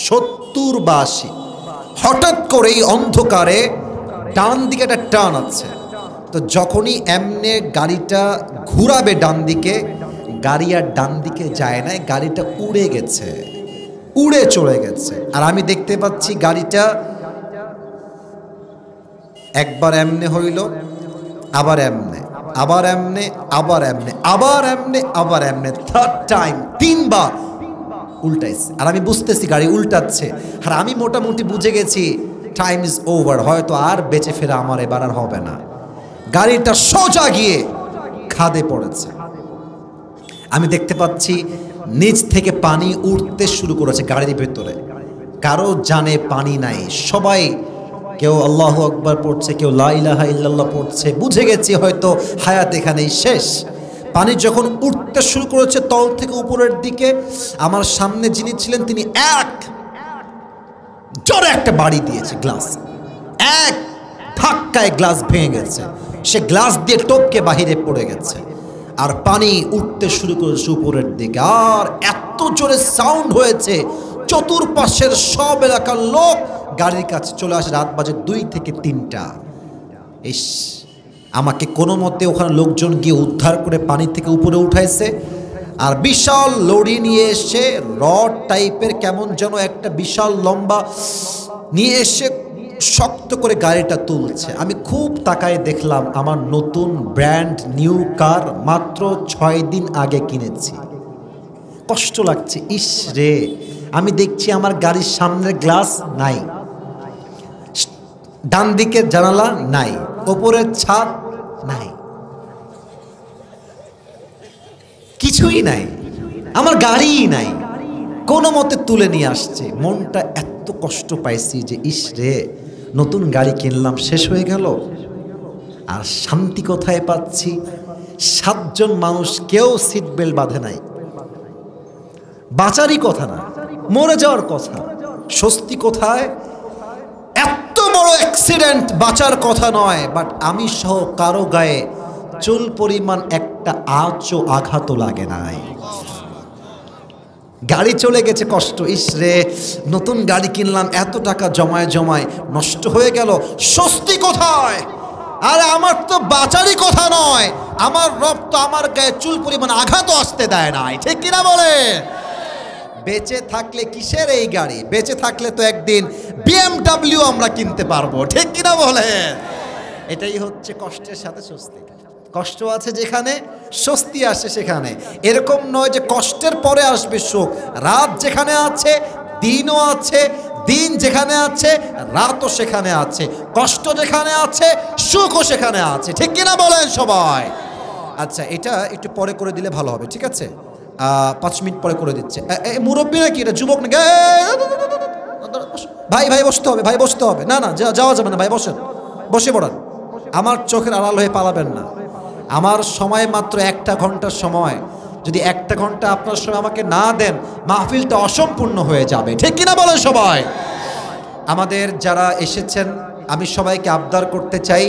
70 বা 80। হঠাৎ করে এই অন্ধকারে ডান দিকে একটা টান আছে। তো যখনই এমনে গাড়িটা ঘুরাবে ডান দিকে, গাড়ি আর ডান দিকে যায় না, গাড়িটা উড়ে গেছে, উড়ে চলে গেছে। আর আমি দেখতে পাচ্ছি গাড়িটা একবার এমনে হইল, আবার এমনে, আবার এমনে, আবার এমনে, আবার এমনে, আবার এমনে, থার্ড টাইম 3 বার উল্টাইছে। আর আমি বুঝতেছি গাড়ি উল্টাচ্ছে, আর আমি মোটামুটি বুঝে গেছি টাইম ইজ ওভার, হয়তো আর বেঁচে ফেরা আমার এবার আর হবে না। গাড়িটা সোজা গিয়ে খাদে পড়েছে। আমি দেখতে পাচ্ছি নিচ থেকে পানি উঠতে শুরু করেছে গাড়ির ভেতরে। কারো জানে পানি নাই, সবাই কেউ আল্লাহু আকবার পড়ছে, কেউ লা ইলাহা ইল্লাল্লাহ পড়ছে। বুঝে গেছি হয়তো হায়াত এখানেই শেষ। পানি যখন উঠতে শুরু করেছে তল থেকে উপরের দিকে, আমার সামনে যিনি ছিলেন তিনি এক জোরে একটা বাড়ি দিয়েছে গ্লাস, এক ধাক্কায় গ্লাস ভেঙে গেছে। সে গ্লাস দিয়ে টপকে বাহিরে পড়ে গেছে। আর পানি উঠতে শুরু করেছে উপরের দিকে, আর এত জোরে সাউন্ড হয়েছে, চতুর্পাশের সব এলাকার লোক গাড়ির কাছে চলে আসে। রাত বাজে 2 থেকে 3টা। ইস, আমাকে কোনো মতে ওখানে লোকজন গিয়ে উদ্ধার করে পানি থেকে উপরে উঠাইছে। আর বিশাল লড়ি নিয়ে এসে, রড টাইপের কেমন যেন একটা বিশাল লম্বা নিয়ে এসে শক্ত করে গাড়িটা তুলছে। আমি খুব তাকায় দেখলাম আমার নতুন ব্র্যান্ড নিউ কার মাত্র 6 দিন আগে কিনেছি। কষ্ট লাগছে, ইস রে। আমি দেখছি আমার গাড়ির সামনের গ্লাস নাই, ডান দিকের জানালা নাই, ওপরের ছাদ নাই, কিছুই নাই, আমার গাড়িই নাই। কোনো মতে তুলে নিয়ে আসছে। মনটা এত কষ্ট পাইছি যে ইস রে, নতুন গাড়ি কিনলাম, শেষ হয়ে গেল। আর শান্তি কোথায় পাচ্ছি? 7 জন মানুষ কেউ সিট বেল্ট বাঁধে নাই। বাঁচারই কথা না, মরে যাওয়ার কথা। স্বস্তি কোথায়? এত বড় অ্যাক্সিডেন্ট বাঁচার কথা নয়, বাট আমি সহ কারো গায়ে চুল পরিমাণ একটা আঁচও আঘাতও লাগে নাই। গাড়ি চলে গেছে, কষ্ট, ইস রে, নতুন গাড়ি কিনলাম, এত টাকা জমায় জমায় নষ্ট হয়ে গেল। স্বস্তি কোথায়? আরে আমার তো বাঁচারই কথা নয়, আমার রব তো আমার গায়ে চুল পরিমাণ আঘাতও আসতে দেয় নাই, ঠিক কিনা বলে? বেঁচে থাকলে কিসের এই গাড়ি, বেঁচে থাকলে তো একদিন BMW আমরা কিনতে পারবো, ঠিক কিনা বলে? এটাই হচ্ছে কষ্টের সাথে স্বস্তি। কষ্ট আছে যেখানে স্বস্তি আসে সেখানে। এরকম নয় যে কষ্টের পরে আসবে সুখ। রাত যেখানে আছে দিনও আছে, দিন যেখানে আছে রাতও সেখানে আছে, কষ্ট যেখানে আছে সুখও সেখানে আছে, ঠিক কিনা বলেন সবাই? আচ্ছা, এটা একটু পরে করে দিলে ভালো হবে, ঠিক আছে? 5 মিনিট পরে করে দিচ্ছে। মুরব্বী নাকি, এটা যুবক নাকি? ভাই ভাই বসতে হবে, ভাই বসতে হবে। না না, যাওয়া যাবে না ভাই, বসেন, বসে পড়ান। আমার চোখের আড়াল হয়ে পালাবেন না। আমার সময় মাত্র 1 ঘন্টার সময়, যদি 1 ঘন্টা আপনার সময় আমাকে না দেন মাহফিলটা অসম্পূর্ণ হয়ে যাবে, ঠিক কিনা বলেন সবাই? আমাদের যারা এসেছেন আমি সবাইকে আবদার করতে চাই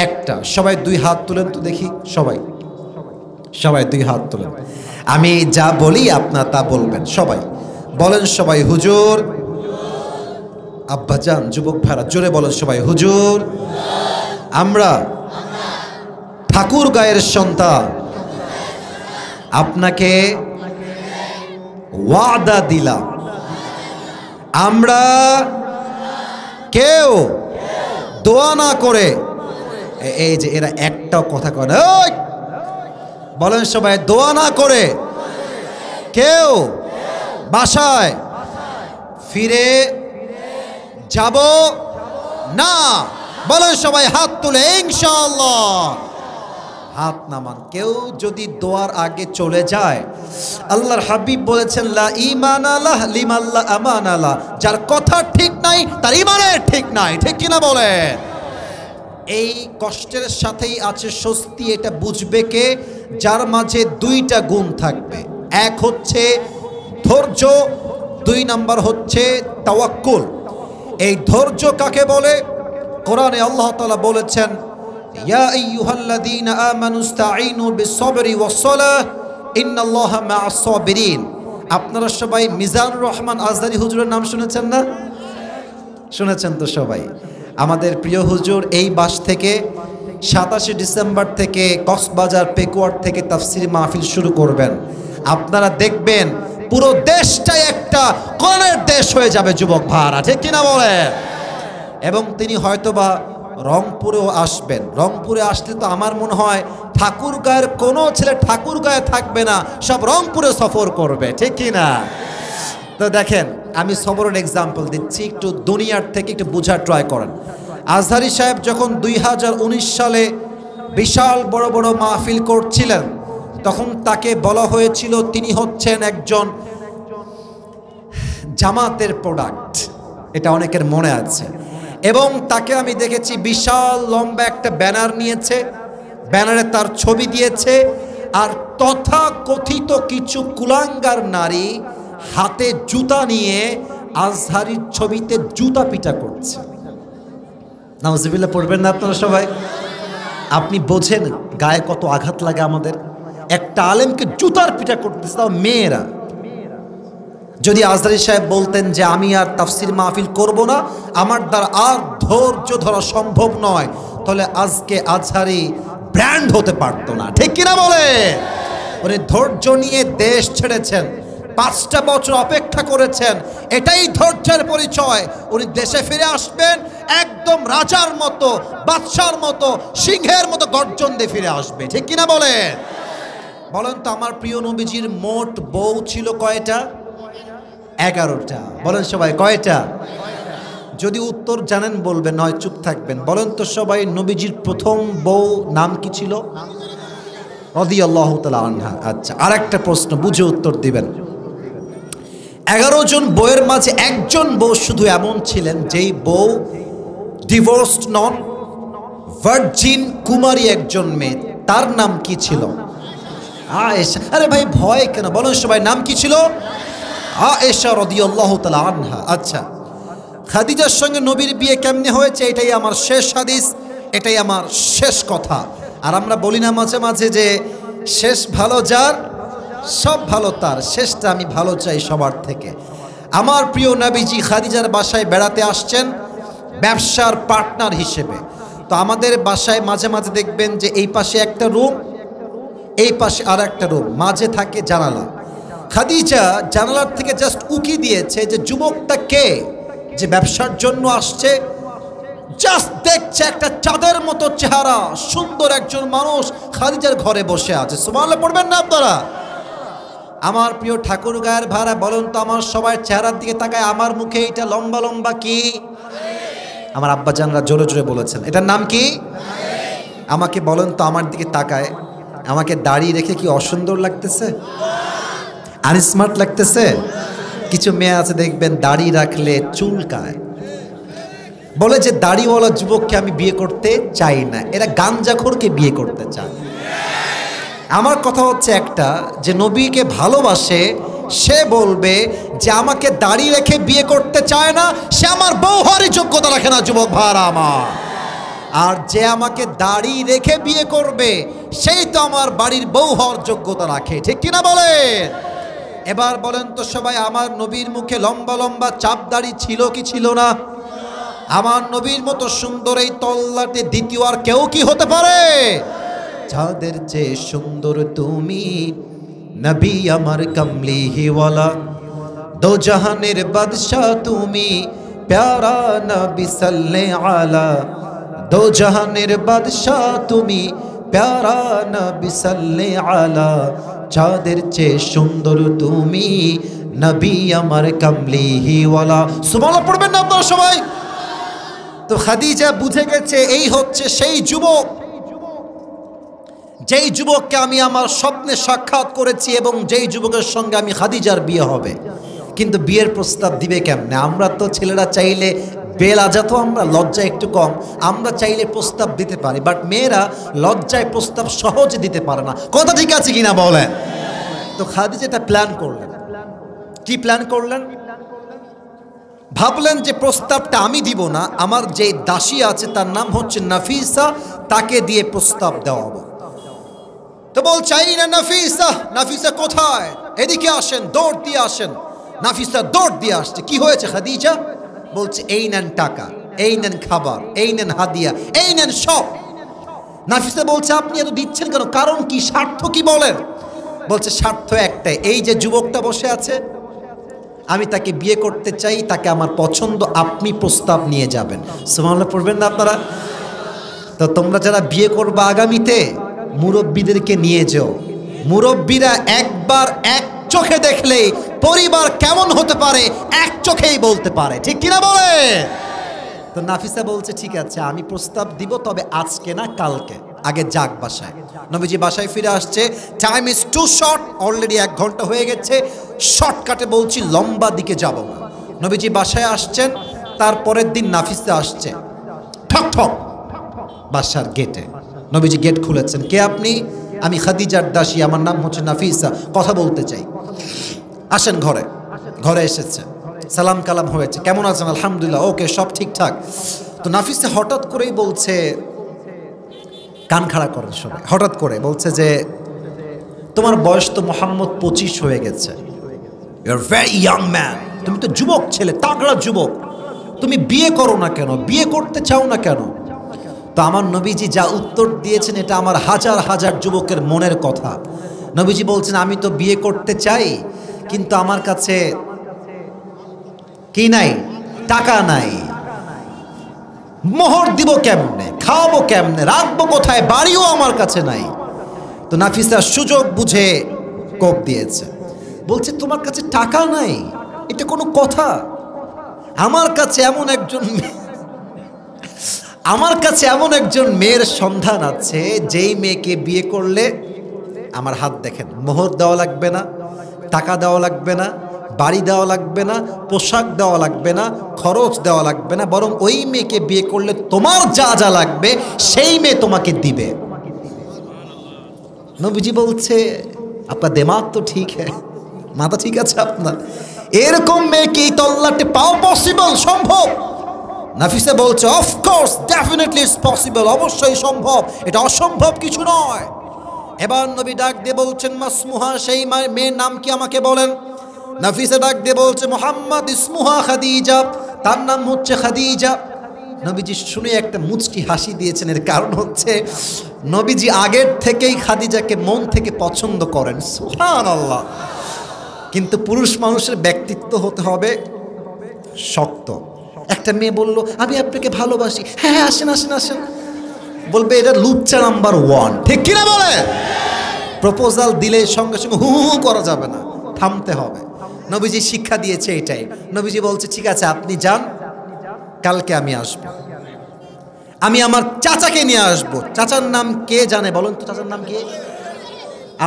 একটা, সবাই 2 হাত তুলেন তো দেখি, সবাই সবাই 2 হাত তুলেন। আমি যা বলি আপনার তা বলবেন, সবাই বলেন, সবাই হুজুর। আব্বাজান, যুবক ভাইরা জোরে বলেন সবাই হুজুর। আমরা ঠাকুর গায়ের সন্তান, আপনাকে ওয়াদা দিলাম আমরা কেউ দোয়া না করে, এই যে এরা একটাও কথা কয় না, বলেন সবাই, দোয়া না করে কেউ বাসায় ফিরে যাব না। বলেন সবাই হাত তুলে ইনশাআল্লাহ। হাত নামান। কেউ যদি দোয়ার আগে চলে যায়, আল্লাহর হাবিব বলেছেন লা ঈমান আলাহ লিমান লা আমান আলাহ, যার কথা ঠিক নাই তার ঈমানের ঠিক নাই, ঠিক কিনা বলে? এই কষ্টের সাথেই আছে স্বস্তি। এটা বুঝবে কে? যার মাঝে 2টা গুণ থাকবে। এক হচ্ছে ধৈর্য, 2 নাম্বার হচ্ছে তাওয়াক্কুল। এই ধৈর্য কাকে বলে? কোরআনে আল্লাহ তাআলা বলেছেন ইয়া আইয়ুহাল্লাযীনা আমানু ইসতাঈনু বিস-সাবরি ওয়াস-সালাহ ইন্নাল্লাহা মা'আস-সাবিরিন। আপনারা সবাই মিজানুর রহমান আজহারী হুজুরের নাম শুনেছেন না? শুনেছেন তো সবাই। আমাদের প্রিয় হুজুর এই বাস থেকে 27 ডিসেম্বর থেকে কক্সবাজার পেকুয়ার থেকে তাফসীর মাহফিল শুরু করবেন। আপনারা দেখবেন পুরো দেশটাই একটা কোরআনের দেশ হয়ে যাবে যুবক ভাইরা, ঠিক কিনা বলে? এবং তিনি হয়তোবা রংপুরেও আসবেন। রংপুরে আসলে তো আমার মনে হয় ঠাকুরগাঁয়ের কোনো ছেলে ঠাকুরগাঁয়ে থাকবে না, সব রংপুরে সফর করবে, ঠিক কিনা? তো দেখেন, আমি সবরের এক্সাম্পল দিচ্ছি, একটু দুনিয়ার থেকে একটু বোঝার ট্রাই করেন। আজহারী সাহেব যখন 2019 সালে বিশাল বড় বড় মাহফিল করছিলেন, তখন তাকে বলা হয়েছিল তিনি হচ্ছেন একজন জামাতের প্রোডাক্ট। এটা অনেকের মনে আছে। এবং তাকে আমি দেখেছি বিশাল লম্বা একটা ব্যানার নিয়েছে, ব্যানারে তার ছবি দিয়েছে, আর তথাকথিত কিছু কুলাঙ্গার নারী হাতে জুতা নিয়ে আজহারীর ছবিতে জুতা পিটা করছে। নাউজুবিল্লাহ পড়বেন না আপনারা সবাই? আপনি বোঝেন গায়ে কত আঘাত লাগে আমাদের? একটা আলেমকে জুতার পিটা করতেছে, তাও মেয়েরা। যদি আজহারী সাহেব বলতেন যে আমি আর তাফসীর মাহফিল করব না, আমার দ্বারা আর ধৈর্য ধরা সম্ভব নয়, তাহলে আজকে আজহারী ব্র্যান্ড হতে পারতো না, ঠিক কিনা বলে? উনি ধৈর্য নিয়ে দেশ ছেড়েছেন, 5টা বছর অপেক্ষা করেছেন, এটাই ধৈর্যের পরিচয়। উনি দেশে ফিরে আসবেন একদম রাজার মতো, বাদশার মতো, সিংহের মতো গর্জন দিয়ে ফিরে আসবে, ঠিক কিনা বলে? বলেন তো, আমার প্রিয় নবীজির মোট বউ ছিল কয়টা? 11টা। বলেন সবাই কয়টা? যদি উত্তর জানেন বলবেন, নয় চুপ থাকবেন। বলেন তো সবাই, নবীজির প্রথম বউ নাম কি ছিল? রাদিয়াল্লাহু তাআলা আনহা। আচ্ছা, আরেকটা প্রশ্ন, বুঝে উত্তর দিবেন। 11 জন বউয়ের মাঝে একজন বউ শুধু এমন ছিলেন যেই বউ ডিভোর্সড নন, ভার্জিন কুমারী একজন মেয়ে। তার নাম কি ছিল? আয়েশা। আরে ভাই ভয় কেন? বলেন সবাই, নাম কি ছিল? আয়েশা রাদিয়াল্লাহু তাআলা আনহা। আচ্ছা, খাদিজার সঙ্গে নবীর বিয়ে কেমনে হয়েছে, এটাই আমার শেষ হাদিস, এটাই আমার শেষ কথা। আর আমরা বলি না মাঝে মাঝে যে শেষ ভালো যার, সব ভালো তার, শেষটা আমি ভালো চাই সবার থেকে। আমার প্রিয় নবীজি খাদিজার বাসায় বেড়াতে আসছেন ব্যবসার পার্টনার হিসেবে। তো আমাদের বাসায় মাঝে মাঝে দেখবেন যে এই পাশে একটা রুম, এই পাশে আর একটা রুম, মাঝে থাকে জানালা। খাদিজা জানালার থেকে জাস্ট উকি দিয়েছে যে যুবকটা কে, যে ব্যবসার জন্য আসছে। জাস্ট দেখছে একটা চাঁদের মতো চেহারা, সুন্দর একজন মানুষ খাদিজার ঘরে বসে আছে। সুবহানাল্লাহ পড়বেন না আপনারা? আমার প্রিয় ঠাকুর গায়ের ভাড়া, বলুন তো আমার সবার চেহারার দিকে তাকায়, আমার মুখে এটা লম্বা লম্বা কি? আমার আব্বাজানরা জোরে জোরে বলেছেন, এটার নাম কি? আমাকে বলেন তো, আমার দিকে তাকায়, আমাকে দাড়ি রেখে কি অসুন্দর লাগতেছে? আনস্মার্ট লাগতেছে? কিছু মেয়ে আছে দেখবেন দাড়ি রাখলে চুলকায়, বলে যে দাড়িওয়ালা যুবককে আমি বিয়ে করতে চাই না, এরা গাঞ্জাখোরকে বিয়ে করতে চায়। আমার কথা হচ্ছে একটা, যে নবীকে ভালোবাসে সে বলবে যে আমাকে দাড়ি রেখে বিয়ে করতে চায় না, সে আমার বউ হওয়ারই যোগ্যতা রাখে না যুবক ভাইরা আমার। আর যে আমাকে দাড়ি রেখে বিয়ে করবে সেই তো আমার বাড়ির বউ হওয়ার যোগ্যতা রাখে, ঠিক কিনা বলেন? এবার বলেন তো সবাই, আমার নবীর মুখে লম্বা লম্বা চাপ দাড়ি ছিল কি ছিল না? আমার নবীর মতো সুন্দর এই তল্লাটে দ্বিতীয় আর কেউ কি হতে পারে? চাঁদের চেয়ে সুন্দর তুমি, নবী আমার কমলিওয়ালা, দো জাহানের বাদশাহ তুমি, প্যারা নবী সাল্লাল্লাহু আলা, দো জাহানের বাদশাহ তুমি, প্যারা নবী সাল্লাল্লাহু আলা, চাঁদের চেয়ে সুন্দর তুমি, নবী আমার কমলিওয়ালা। সুবহানাল্লাহ পড়বেন না আপনারা সবাই? তো খাদিজা বুঝে গেছে এই হচ্ছে সেই যুবক, যেই যুবককে আমি আমার স্বপ্নে সাক্ষাৎ করেছি এবং যেই যুবকের সঙ্গে আমি খাদিজার বিয়ে হবে। কিন্তু বিয়ের প্রস্তাব দিবে কেমনে? আমরা তো ছেলেরা চাইলে, বেলাজা তো আমরা লজ্জায় একটু কম, আমরা চাইলে প্রস্তাব দিতে পারি, বাট মেয়েরা লজ্জায় প্রস্তাব সহজে দিতে পারে না। কথা ঠিক আছে কিনা বলেন? তো খাদিজা এটা প্ল্যান করলেন। কি প্ল্যান করলেন? ভাবলেন যে প্রস্তাবটা আমি দিব না, আমার যে দাসী আছে তার নাম হচ্ছে নাফিসা, তাকে দিয়ে প্রস্তাব দেওয়া হবে। তো বল চাই না নাফিসা, নাফিসা কোথায়? এদিকে আসেন, দৌড় দিয়ে আসেন। নাফিসা দৌড় দিয়ে আসছে। কি হয়েছে খাদিজা? বলছে এই নেন টাকা, এই নেন খাবার, এই নেন হাদিয়া, এই নেন সব। নাফিসা বলছে আপনি এত দিচ্ছেন কেন? কারণ কি, স্বার্থ কি বলেন? বলছে স্বার্থ একটাই, এই যে যুবকটা বসে আছে আমি তাকে বিয়ে করতে চাই, তাকে আমার পছন্দ, আপনি প্রস্তাব নিয়ে যাবেন। সুবহানাল্লাহ পড়বেন না আপনারা? তো তোমরা যারা বিয়ে করবে আগামীতে, মুরব্বীদেরকে নিয়ে যাও। মুরব্বীরা একবার এক চোখে দেখলেই পরিবার কেমন হতে পারে এক চোখেই বলতে পারে, ঠিক কিনা বলে? তো নাফিসা বলছে ঠিক আছে আমি প্রস্তাব দিব, তবে আজকে না কালকে, আগে যাক বাসায়। নবীজি বাসায় ফিরে আসছে, time is too short, already 1 ঘন্টা হয়ে গেছে, শর্টকাটে বলছি লম্বা দিকে যাব না। নবীজি বাসায় আসছেন, তারপরের দিন নাফিসা আসছে, ঠক ঠক বাসার গেটে। নবীজি গেট খুলেছেন। কে আপনি? আমি খাদিজার দাসী, আমার নাম হচ্ছে নাফিসা, কথা বলতে চাই। আসেন ঘরে। ঘরে এসেছে, সালাম কালাম হয়েছে, কেমন আছেন? আলহামদুলিল্লাহ, ওকে সব ঠিকঠাক। তো নাফিসা হঠাৎ করেই বলছে, কান খাড়া করেন সবাই, হঠাৎ করে বলছে যে তোমার বয়স তো মোহাম্মদ 25 হয়ে গেছে, you are very young man, তুমি তো যুবক ছেলে, তাগড়া যুবক, তুমি বিয়ে করো না কেন? বিয়ে করতে চাও না কেন? তো আমার নবীজি যা উত্তর দিয়েছেন এটা আমার হাজার হাজার যুবকের মনের কথা। নবীজি বলছেন আমি তো বিয়ে করতে চাই, কিন্তু আমার কাছে কি নাই? টাকা নাই। মোহর দিব কেমনে, খাওয়াবো কেমনে, রাখবো কোথায়? বাড়িও আমার কাছে নাই। তো নাফিসা সুযোগ বুঝে কোপ দিয়েছে, বলছে তোমার কাছে টাকা নাই, এটা কোনো কথা? আমার কাছে এমন একজন মেয়ের সন্ধান আছে, যেই মেয়েকে বিয়ে করলে আমার হাত দেখেন, মোহর দেওয়া লাগবে না, টাকা দেওয়া লাগবে না, বাড়ি দেওয়া লাগবে না, পোশাক দেওয়া লাগবে না, খরচ দেওয়া লাগবে না, বরং ওই মেয়েকে বিয়ে করলে তোমার যা যা লাগবে সেই মেয়ে তোমাকে দিবে। নবীজি বলছে আপনার দিমাগ তো ঠিক হ্যাঁ, মাথা ঠিক আছে আপনার? এরকম মেয়েকে এই তল্লাটে পাওয়া পসিবল, সম্ভব? নাফিসা বলছে অফকোর্স, ডেফিনেটলি ইটস পসিবল, অবশ্যই সম্ভব, এটা অসম্ভব কিছু নয়। এবার নবী ডাক দিয়ে বলছেন মাসমুহা, সেই মেয়ের নাম কি আমাকে বলেন? নাফিসা ডাক দিয়ে বলছে মোহাম্মদ ইসমুহা খাদিজা, তার নাম হচ্ছে খাদিজা। নবীজি শুনে একটা মুচকি হাসি দিয়েছেন। এর কারণ হচ্ছে নবীজি আগের থেকেই খাদিজাকে মন থেকে পছন্দ করেন। সুবহানাল্লাহ। কিন্তু পুরুষ মানুষের ব্যক্তিত্ব হতে হবে শক্ত। একটা মেয়ে বলল আমি আপনাকে ভালোবাসি, হ্যাঁ হ্যাঁ আসেন আসেন আসেন, বলবে এটা লুচ্চা নাম্বার 1, ঠিক কিনা বলে? প্রপোজাল দিলে সঙ্গে সঙ্গে হু হু করা যাবে না, থামতে হবে। নবীজি শিক্ষা দিয়েছে এটাই। নবীজি বলছে ঠিক আছে আপনি যান, কালকে আমি আসব, আমি আমার চাচাকে নিয়ে আসব। চাচার নাম কে জানে বলুন তো? চাচার নাম কি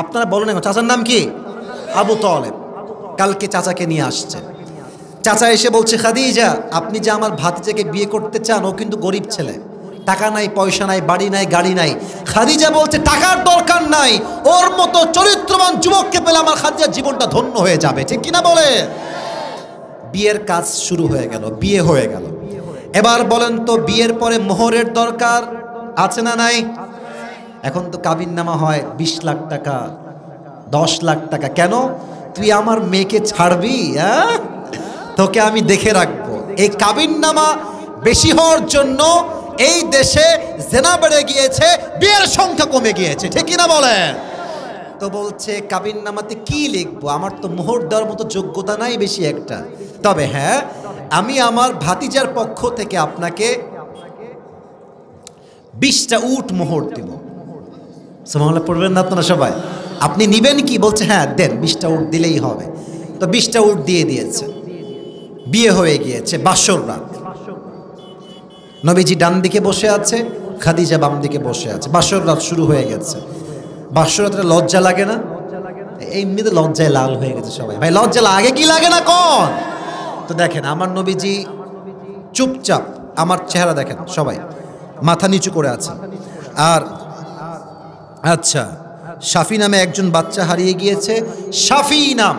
আপনারা বলেন? চাচার নাম কি? আবু তালেব। কালকে চাচাকে নিয়ে আসছে। চাচা এসে বলছে খাদিজা আপনি যে আমার ভাতিজাকে বিয়ে করতে চান, ও কিন্তু গরিব ছেলে, টাকা নাই, পয়সা নাই, বাড়ি নাই, গাড়ি নাই। খাদিজা বলছে টাকার দরকার নাই, ওর মতো চরিত্রবান যুবককে পেলে আমার খাদিজার জীবনটা ধন্য হয়ে যাবে, ঠিক কিনা বলে? বিয়ের কাজ শুরু হয়ে গেল, বিয়ে হয়ে গেল। এবার বলেন তো বিয়ের পরে মোহরের দরকার আছে না নাই? এখন তো কাবিননামা হয় 20 লাখ টাকা, 10 লাখ টাকা। কেন? তুই আমার মেয়েকে ছাড়বি? হ্যাঁ, তোকে আমি দেখে রাখবো। এই কাবিননামা বেশি হওয়ার জন্য এই দেশে জেনা বেড়ে গিয়েছে, বিয়ের সংখ্যা কমে গিয়েছে, ঠিক কিনা বলে? তো বলছে কাবিননামাতে কি লিখবো, আমার তো মোহর দেওয়ার মতো যোগ্যতা নাই বেশি একটা। তবে হ্যাঁ, আমি আমার ভাতিজার পক্ষ থেকে আপনাকে 20টা উট মোহর দিব। সুবহানাল্লাহ পড়বেন না আপনারা সবাই? আপনি নিবেন কি? বলছে হ্যাঁ দেন, 20টা উট দিলেই হবে। তো 20টা উট দিয়ে দিয়েছে। বিয়ে হয়ে গিয়েছে, বাসর রাত। নবীজি ডান দিকে বসে আছে, খাদিজা বাম দিকে বসে আছে। বাসর রাত শুরু হয়ে গেছে। বাসর রাতে লজ্জা লাগে না? এমনিতে লজ্জায় লাল হয়ে গেছে সবাই। ভাই লজ্জা লাগে কি লাগে না কোন? তো দেখেন আমার নবীজি চুপচাপ, আমার চেহারা দেখেন সবাই, মাথা নিচু করে আছে। আর আচ্ছা, শাফি নামে একজন বাচ্চা হারিয়ে গিয়েছে। শাফি নাম,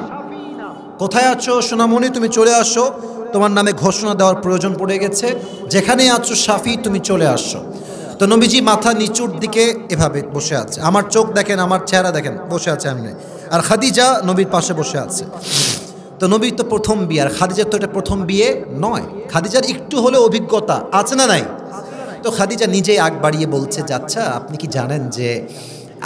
কোথায় আছো সোনামণি, তুমি চলে আসো, তোমার নামে ঘোষণা দেওয়ার প্রয়োজন পড়ে গেছে, যেখানে আছো শাফি তুমি চলে আসো। তো নবীজি মাথা নিচুর দিকে এভাবে বসে আছে। আমার চোখ দেখেন, আমার চেহারা দেখেন, বসে আছে এমনি। আর খাদিজা নবীর পাশে বসে আছে। তো নবীর তো প্রথম বিয়ে, আর খাদিজার তো এটা প্রথম বিয়ে নয়। খাদিজার একটু হলে অভিজ্ঞতা আছে না নাই? তো খাদিজা নিজেই আগ বাড়িয়ে বলছে যে আচ্ছা আপনি কি জানেন যে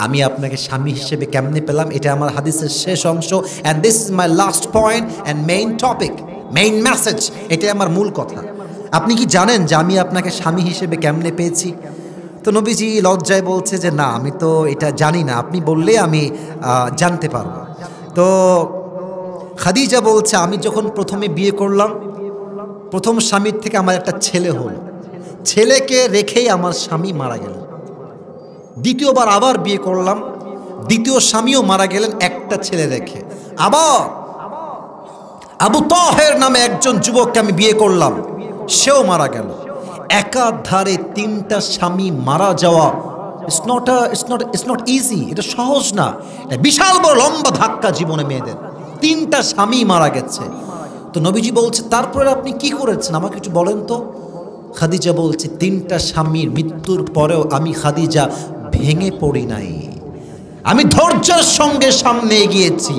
আমি আপনাকে স্বামী হিসেবে কেমনে পেলাম? এটা আমার হাদিসের শেষ অংশ, and this is my last point and main topic, main message. এটাই আমার মূল কথা। আপনি কি জানেন যে আমি আপনাকে স্বামী হিসেবে কেমনে পেয়েছি? তো নবীজি লজ্জায় বলছে যে না আমি তো এটা জানি না, আপনি বললে আমি জানতে পারবো। তো খাদিজা বলছে আমি যখন প্রথমে বিয়ে করলাম, প্রথম স্বামীর থেকে আমার একটা ছেলে হলো, ছেলেকে রেখেই আমার স্বামী মারা গেল। দ্বিতীয়বার আবার বিয়ে করলাম, দ্বিতীয় স্বামীও মারা গেলেন একটা ছেলে রেখে। আবার আবু তাহের নামে একজন যুবককে আমি বিয়ে করলাম, সেও মারা গেল। একাধারে 3টা স্বামী মারা যাওয়া ইটস নট ইজি, এটা সহজ না, এটা বিশাল বড় লম্বা ধাক্কা জীবনে মেয়েদের। 3টা স্বামী মারা গেছে। তো নবীজি বলছে তারপরে আপনি কি করেছেন আমাকে একটু বলেন তো। খাদিজা বলছে 3টা স্বামীর মৃত্যুর পরেও আমি খাদিজা ভেঙে পড়ি নাই, আমি ধৈর্যের সঙ্গে সামনে এগিয়েছি,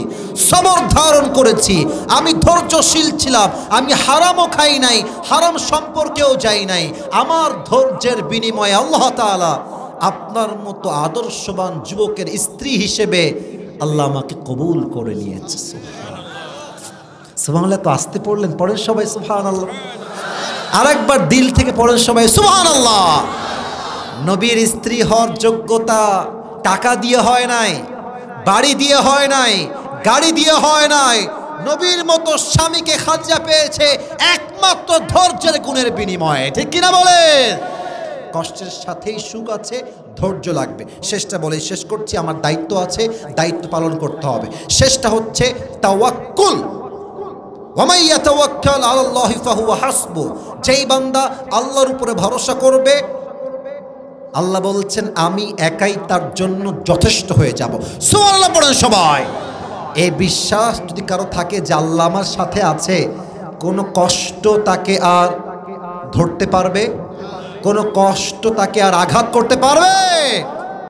সবর ধারণ করেছি, আমি ধৈর্যশীল ছিলাম, আমি হারামও খাই নাই, হারাম সম্পর্কেও যাই নাই। আমার ধৈর্যের বিনিময়ে আল্লাহ তাআলা আপনার মতো আদর্শবান যুবকের স্ত্রী হিসেবে আল্লাহ আমাকে কবুল করে নিয়েছে। সুবহানাল্লাহ। তো আসতে পড়লেন, পড়েন সবাই সুবহানাল্লাহ। আরেকবার দিল থেকে পড়েন সবাই সুবহানাল্লাহ। নবীর স্ত্রী হওয়ার যোগ্যতা টাকা দিয়ে হয় নাই, বাড়ি দিয়ে হয় নাই, গাড়ি দিয়ে হয় নাই। নবীর মতো স্বামীকে খাদিজা পেয়েছে একমাত্র ধৈর্যের গুণের বিনিময়ে, ঠিক কিনা বলে? কষ্টের সাথেই সুখ আছে, ধৈর্য লাগবে। শেষটা বলে শেষ করছি, আমার দায়িত্ব আছে, দায়িত্ব পালন করতে হবে। শেষটা হচ্ছে তাওয়াক্কুল। ওয়ামান ইয়াতাওয়াক্কাল আলাল্লাহি ফাহুয়া হাসবুহ। যেই বান্দা আল্লাহর উপরে ভরসা করবে, আল্লাহ বলছেন আমি একাই তার জন্য যথেষ্ট হয়ে যাব। সুবহানাল্লাহ পড়েন সবাই। এই বিশ্বাস যদি কারো থাকে যে আল্লাহ আমার সাথে আছে, কোনো কষ্ট তাকে আর ধরতে পারবে? কোনো কষ্ট তাকে আর আঘাত করতে পারবে?